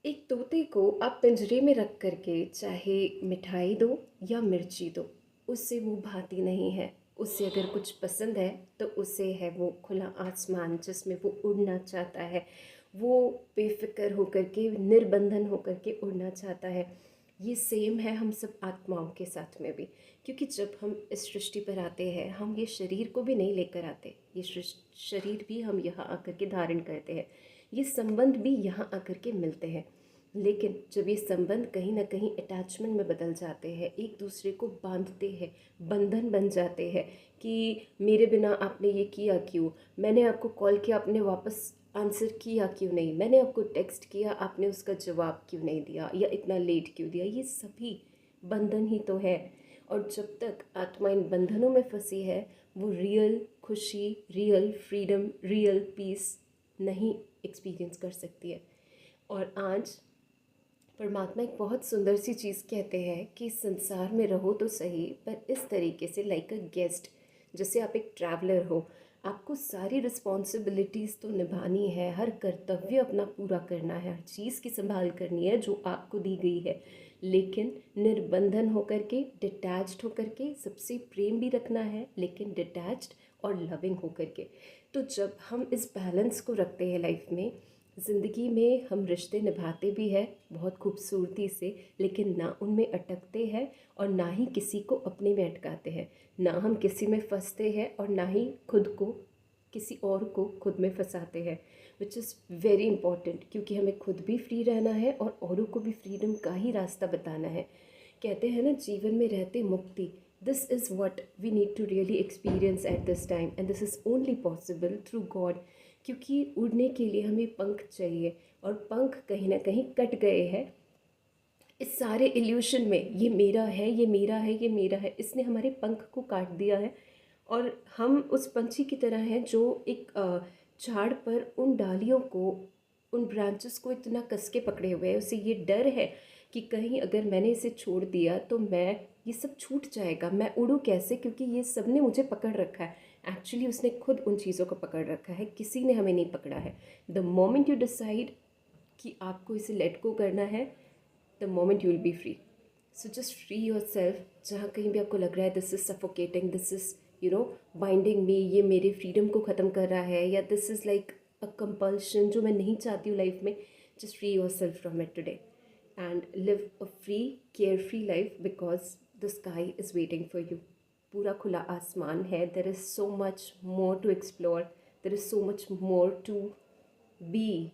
एक तोते को आप पिंजरे में रख करके चाहे मिठाई दो या मिर्ची दो, उससे वो भाती नहीं है। उससे अगर कुछ पसंद है तो उसे है वो खुला आसमान जिसमें वो उड़ना चाहता है। वो बेफ़िक्र होकर के, निर्बंधन होकर के उड़ना चाहता है। ये सेम है हम सब आत्माओं के साथ में भी, क्योंकि जब हम इस सृष्टि पर आते हैं हम ये शरीर को भी नहीं लेकर आते। ये शरीर भी हम यहाँ आकर के धारण करते हैं। ये संबंध भी यहाँ आकर के मिलते हैं। लेकिन जब ये संबंध कहीं ना कहीं अटैचमेंट में बदल जाते हैं, एक दूसरे को बांधते हैं, बंधन बन जाते हैं कि मेरे बिना आपने ये किया क्यों, मैंने आपको कॉल किया आपने वापस आंसर किया क्यों नहीं, मैंने आपको टेक्स्ट किया आपने उसका जवाब क्यों नहीं दिया, या इतना लेट क्यों दिया। ये सभी बंधन ही तो है। और जब तक आत्मा इन बंधनों में फंसी है वो रियल खुशी, रियल फ्रीडम, रियल पीस नहीं एक्सपीरियंस कर सकती है। और आज परमात्मा एक बहुत सुंदर सी चीज़ कहते हैं कि संसार में रहो तो सही, पर इस तरीके से लाइक अ गेस्ट। जैसे आप एक ट्रैवलर हो, आपको सारी रिस्पॉन्सिबिलिटीज़ तो निभानी है, हर कर्तव्य अपना पूरा करना है, हर चीज़ की संभाल करनी है जो आपको दी गई है। लेकिन निर्बंधन होकर के, डिटैच्ड होकर के, सबसे प्रेम भी रखना है लेकिन डिटैच्ड और लविंग होकर के। तो जब हम इस बैलेंस को रखते हैं लाइफ में, ज़िंदगी में हम रिश्ते निभाते भी हैं बहुत खूबसूरती से, लेकिन ना उनमें अटकते हैं और ना ही किसी को अपने में अटकाते हैं। ना हम किसी में फंसते हैं और ना ही खुद को किसी और को खुद में फंसाते हैं, विच इज़ वेरी इंपॉर्टेंट, क्योंकि हमें खुद भी फ्री रहना है और औरों को भी फ्रीडम का ही रास्ता बताना है। कहते हैं ना, जीवन में रहते मुक्ति। This is what we need to really experience at this time, and this is only possible through God. क्योंकि उड़ने के लिए हमें पंख चाहिए, और पंख कहीं ना कहीं कट गए हैं इस सारे इल्यूशन में। ये मेरा है, ये मेरा है, ये मेरा है, इसने हमारे पंख को काट दिया है। और हम उस पंछी की तरह हैं जो एक झाड़ पर उन डालियों को, उन ब्रांचेस को इतना कस के पकड़े हुए है। उसे ये डर है कि कहीं अगर मैंने इसे छोड़ दिया तो मैं, ये सब छूट जाएगा, मैं उड़ूँ कैसे, क्योंकि ये सब ने मुझे पकड़ रखा है। एक्चुअली उसने खुद उन चीज़ों को पकड़ रखा है, किसी ने हमें नहीं पकड़ा है। द मोमेंट यू डिसाइड कि आपको इसे लेट गो करना है, the moment you will be free. So just free yourself. जहाँ कहीं भी आपको लग रहा है this is suffocating, this is binding me, ये मेरे फ्रीडम को ख़त्म कर रहा है, या this is like a compulsion जो मैं नहीं चाहती हूँ लाइफ में, just free yourself from it today and live a free, care free life, because the sky is waiting for you. पूरा खुला आसमान है, there is so much more to explore, there is so much more to B